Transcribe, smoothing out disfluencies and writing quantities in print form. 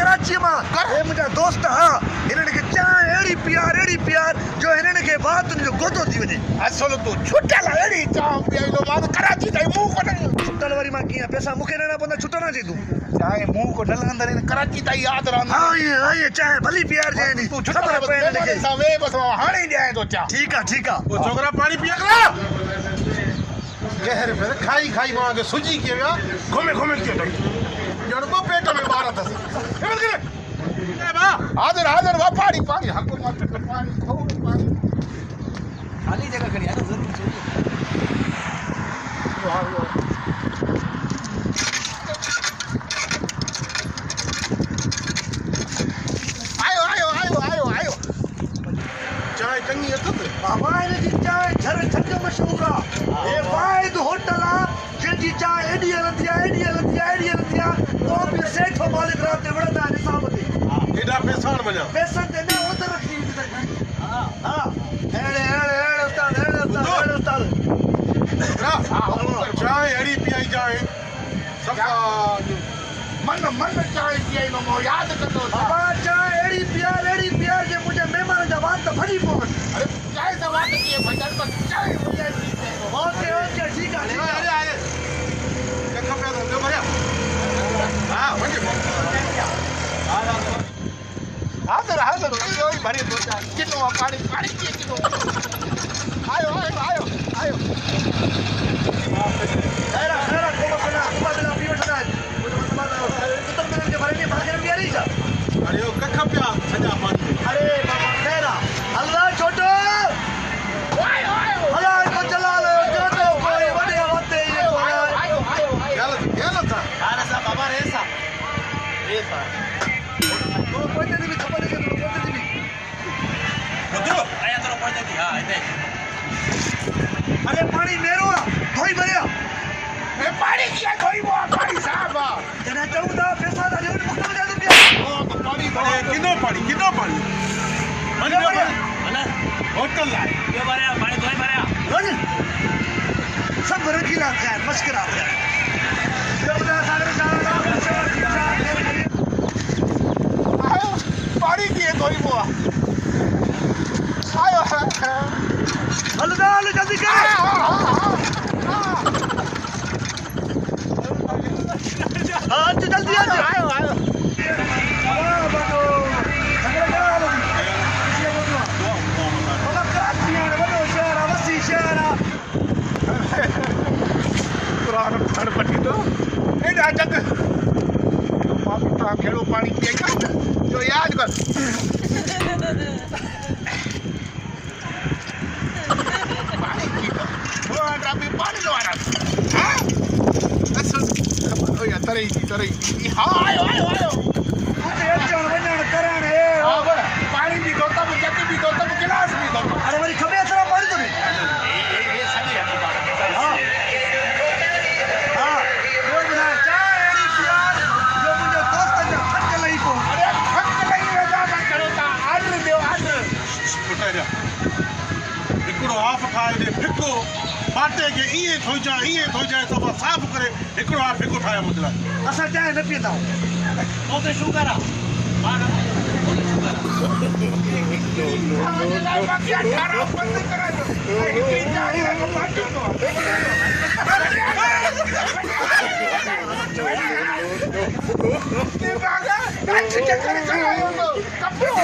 कराची मां ए मुंहिंजा दोस्त हा हिननि खे चांहि अहिड़ी प्यार जो हिननि खे बात जो गोदो थी वञे असल तूं छुटल अहिड़ी चांहि पीआईंदो मां कराची ताईं मुंहुं कोन छुटल वरी मां कीअं पैसा मूंखे ॾियणा पवंदा छुटो न थी तूं चांहि मुंहुं को न लॻंदड़ कराची ताईं यादि रहंदो हा ईअं चांहि भली प्यार ॾियणी तूं ख़बर पए हिननि खे सां वेह बस हाणे ई ॾियां थो चांहि ठीकु आहे छोकिरा पाणी पीआ करो कहर पे खाई खाई मां के सुजी के विया घुमे के ॼण ॿ पेट में ॿार अथसि हिमत करे ए बा हाज़िर वा पाणी हक़ मत पाणी खाली जगह खड़ी है ना जरूर आयो चाय चंगी अथसि बाबा हिनजी चांहि झर छंड मशहूर आहे हे वाहिद होटल आहे जंहिंजी चांहि एॾी हलंदी आहे तो बि सेठो मालिक रात ते वड़ंदा आहिनि हिसाब ते एॾा पैसा न वञा पैसनि ते न उधर रखी हा अहिड़े उस्ताद चाय अहिड़ी पीआई जाए सफ़ा मन चांहि पीआईंदो मां यादि कंदो बाबा चांहि अहिड़ी प्यार जे मुंहिंजे महिमान जा वात भॼी पवनि अरे चांहि त वात कीअं भॼनि बसि चांहि ओके ठीकु आहे खपे तो भरिया हा वञे हाज़िर इहो ई भरे थो चांहि किनो आहे पाणी कीअं किनो आयो खैरा कोमा बिना पी वठंदा आहिनि कुतुब मीनार जे बारे में भाॻे में ॾियारी छा अरे यो कख पिया सॼा पाणी अरे बाबा खैरा अल्लाह छोटो हला को जलाल छोटो कोई वॾे वते क्या था अरे सा बाबा रेसा तो कोई ते भी खबर के तो कोई ते भी बुद्धू आया तो कोई ते हां इते अरे पानी मेरो धोई भरिया ए पाणी कीअं धोइबो आहे पाणी साहब जॾहिं चऊं था पैसा था ॾियो मुफ़्त में ॾियो पिया पाणी अरे किनो पाणी अना होटल लाए ये भरिया पानी धोई भरिया रोज सब रखीला खैर मस्करा थे जबदा सागर पाणी कीअं धोइबो आहे हल जल्दी कर हाँ जल्दी आयो पुराण पटी तो एॾा जग मां बि तव्हां कहिड़ो पाणी पीआईंदा जो यादि कर पाणी पी पाणी जो वारा तरह हाँ आयो पानी भी दो तब जग भी दो तब गिलास भी दो अरे वरी खबे अथव पाणी तो हिकिड़ो हाफ ठाहे ॾे फिको बाटे खे ईअं थोइजाए सफ़ा साफ़ करे हिकिड़ो हाफ फिको ठाहे मुंहिंजे लाइ असां चांहि न पीअंदा आहियूं ओके शुगर कपिड़ो